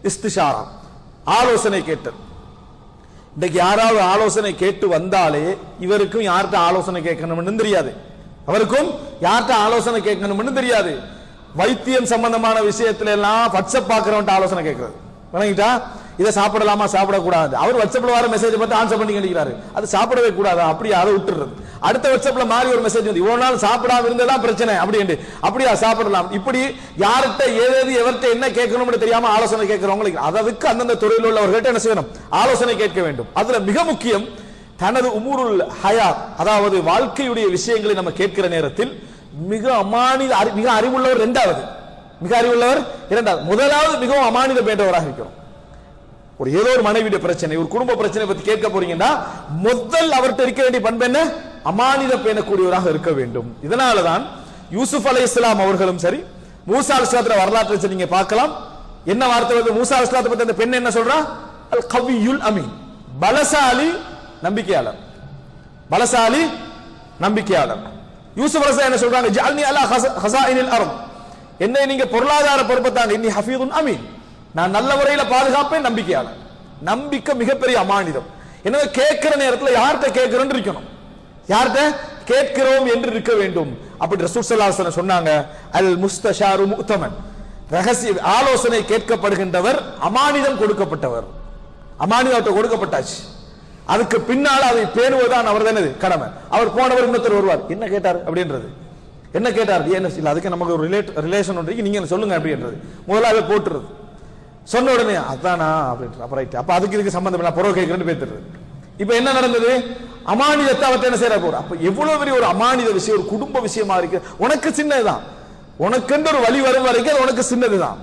இஸ்திஷாரா, ஆலோசனை கேட்டல். இன்றைக்கு யாராவது ஆலோசனை கேட்டு வந்தாலே இவருக்கும் யார்கிட்ட ஆலோசனை கேட்கணும்னு தெரியாது, அவருக்கும் யார்கிட்ட ஆலோசனை கேட்கணும்னு தெரியாது. வைத்தியம் சம்பந்தமான விஷயத்துல எல்லாம் வாட்ஸ்அப் பாக்குறவன்ட்ட ஆலோசனை கேட்கறது, வணங்கிட்டா இதை சாப்பிடலாமா சாப்பிடக்கூடாது, அவர் வாட்ஸ்அப்ல வர மெசேஜ் பார்த்து ஆன்சர் பண்ணி கேட்கிறாரு, அது சாப்பிடவே கூடாது, அப்படியே அதை விட்டுறது. அடுத்த வாட்ஸ்அப்ல மாறி ஒரு மெசேஜ் வந்து இவ்வளவு நாள் சாப்பிடாம இருந்ததான் பிரச்சனை அப்படின்னு, அப்படியா சாப்பிடலாம். இப்படி யார்கிட்ட ஏதாவது எவர்கிட்ட என்ன கேட்கணும்னு தெரியாம ஆலோசனை கேட்கிறவங்களுக்கு அதுக்கு அந்தந்த துறையில் உள்ளவர்கள்ட்ட என்ன செய்யணும், ஆலோசனை கேட்க வேண்டும். அதுல மிக முக்கியம் தனது உமூருல் ஹயாத், அதாவது வாழ்க்கையுடைய விஷயங்களை நம்ம கேட்கிற நேரத்தில் மிக அமானித மிக அறிவுள்ளவர் இரண்டாவது, மிக அறிவுள்ளவர் இரண்டாவது. முதலாவது மிகவும் அமானித பேண்டவராக இருக்கிறோம். ஒரு ஏதோ ஒரு மனைவியுடைய பிரச்சனை, ஒரு குடும்ப பிரச்சனை பத்தி கேட்க போறீங்கன்னா முதல் அவர்கிட்ட இருக்க வேண்டிய பண்பு என்ன, அமானித பேணக்கூடியவராக இருக்க வேண்டும். இதனாலதான் யூசுப் அலைஹிஸ்ஸலாம் அவர்களும் சரி, மூசா அலைஹிஸ்ஸலாத்துடைய வரலாற்றை நீங்க பார்க்கலாம். என்ன வார்த்தை வருது மூசா அலைஹிஸ்ஸலாத்தை பத்தி அந்த பெண் என்ன சொல்றா, அல் கவியுல் அமீன், பலசாலி நம்பிக்கையாளர், பலசாலி நம்பிக்கையாளர். யூசுப் அலைஹிஸ்ஸலாம் என்ன சொல்றாங்க, ஜஅல்னி அலா ஹஸாயினில் அர்த், என்னை நீங்க பொருளாதார பொறுப்பை தாங்க, இன்னி ஹஃபீதுன் அமீன், நான் நல்ல முறையில பாதுகாப்பேன், நம்பிக்கையாளர். நம்பிக்கை மிகப்பெரிய அமானிதம். எனவே கேட்கிற நேரத்தில் யார்கிட்ட கேட்கிறோம் இருக்கணும், யார்கிட்ட கேட்கிறோம் என்று இருக்க வேண்டும். அப்படி ரசூல் ஸல்லல்லாஹு அலைஹி வஸல்லம் சொன்னாங்க, அல் முஸ்தஷாரு முஅ்தமன், ரகசிய ஆலோசனை கேட்கப்படுகின்றவர் அமானிதம் கொடுக்கப்பட்டவர், அமானிதத்தை கொடுக்கப்பட்டாச்சு, அதுக்கு பின்னால் அதை பேணுவதுதான் அவர் தானே கடமை. அவர் போனவர் இன்னொருத்தர் வருவார், என்ன கேட்டார் அப்படின்றது, என்ன கேட்டார் என்ன இல்ல, அதுக்கு நமக்கு ஒரு ரிலேஷன் ஒன்று நீங்க சொல்லுங்க அப்படின்றது முதலாவே போட்டுறது. சொன்ன உடனே அதானா அப்படின்ற, அப்ப ரைட், அப்ப அதுக்கு இதுக்கு சம்பந்தம் இல்லை, புறவு கேட்கிறேன்னு பேத்துறது. இப்ப என்ன நடந்தது, அமானிதத்தை அவர்கிட்ட என்ன செய்யற போற. அப்ப எவ்வளவு பெரிய ஒரு அமானித விஷயம், ஒரு குடும்ப விஷயமா இருக்கு, உனக்கு சின்னதுதான், உனக்கு ஒரு வழி வரும் வரைக்கும் அது உனக்கு சின்னதுதான்.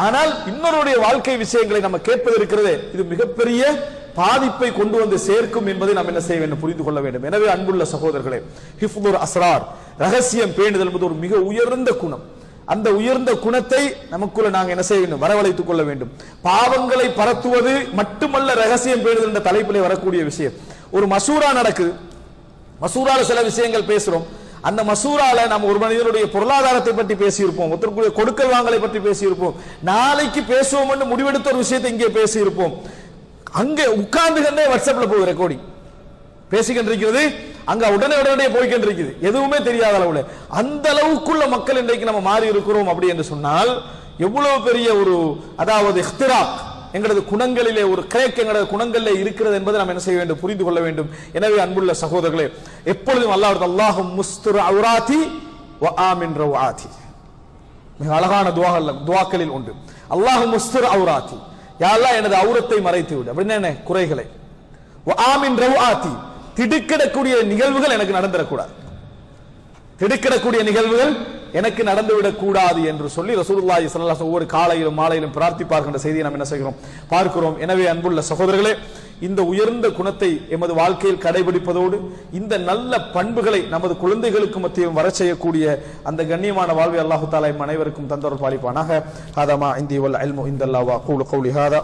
ஆனால் இன்னொருடைய வாழ்க்கை விஷயங்களை நம்ம கேட்பது இருக்கிறது, இது மிகப்பெரிய பாதிப்பை கொண்டு வந்து சேர்க்கும் என்பதை நாம் என்ன செய்ய வேண்டும், புரிந்து கொள்ள வேண்டும். எனவே அன்புள்ள சகோதரர்களே, ஹிஃப்துல் அஸ்ரார், ரகசியம் பேணுதல் என்பது ஒரு மிக உயர்ந்த குணம். அந்த உயர்ந்த குணத்தை நமக்குள்ள நாங்க என்ன செய்ய வேண்டும், வரவழைத்துக் கொள்ள வேண்டும். பாவங்களை பரத்துவது மட்டுமல்ல ரகசியம் பேணுதல் என்ற தலைப்பிலே வரக்கூடிய விஷயம். ஒரு மசூரா நடக்குது, மசூரால சில விஷயங்கள் பேசுறோம், அந்த மசூரால நம்ம ஒரு மனிதனுடைய பொருளாதாரத்தை பற்றி பேசியிருப்போம், ஒருத்தருக்குரிய கொடுக்கல் வாங்கலை பற்றி பேசியிருப்போம், நாளைக்கு பேசுவோம் என்று முடிவெடுத்த ஒரு விஷயத்தை இங்கே பேசியிருப்போம். அங்கே உட்கார்ந்து வாட்ஸ்அப்ல போய் ரெக்கார்டிங் பேசிக்கின்றிருக்கிறது, அங்க உடனே போய்கின்றிருக்குது, எதுவுமே தெரியாத அளவுல. அந்த அளவுக்குள்ள மக்கள் இன்றைக்கு நம்ம மாறி இருக்கிறோம். அப்படி என்று சொன்னால் எவ்வளவு பெரிய ஒரு, அதாவது இஹ்திராக் எங்களது குணங்களிலே ஒரு கிரேக் எங்களது குணங்களிலே இருக்கிறது என்பதை நாம் என்ன செய்ய வேண்டும், புரிந்து கொள்ள வேண்டும். எனவே அன்புள்ள சகோதரர்களே, எப்பொழுதும் அல்லாஹ் முஸ்துர் அவுராதி வ ஆமின் ரவுஆதி, மிக அழகான துஆக்களில் உண்டு. அல்லாஹ் முஸ்துர் அவுராதி, யா அல்லாஹ் எனது அவுரத்தை மறைத்து விடு, அப்படின்னா என்ன, குறைகளை. வ ஆமின் ரவுஆதி, திடுக்கிடக்கூடிய நிகழ்வுகள் எனக்கு நடந்துடக்கூடாது, திடுக்கிடக்கூடிய நிகழ்வுகள் எனக்கு நடந்துவிடக் கூடாது என்று சொல்லி ரசூலுல்லாஹி ஸல்லல்லாஹு அலைஹி வஸல்லம் ஒவ்வொரு காலையிலும் மாலையிலும் பிரார்த்திப்பார்கள் என்ற செய்தியை நாம் என்ன செய்கிறோம், பார்க்கிறோம். எனவே அன்புள்ள சகோதரர்களே, இந்த உயர்ந்த குணத்தை எமது வாழ்க்கையில் கடைபிடிப்பதோடு இந்த நல்ல பண்புகளை நமது குழந்தைகளுக்கு மத்தியும் வர செய்யக்கூடிய அந்த கண்ணியமான வாழ்வை அல்லாஹு தஆலா அனைவருக்கும் தந்தருள் பாலிப்பானாக. ஹாதா மா இந்தி வல் இல்மு இந்தல்லாஹ் வ அகூலு கௌலி ஹாதா.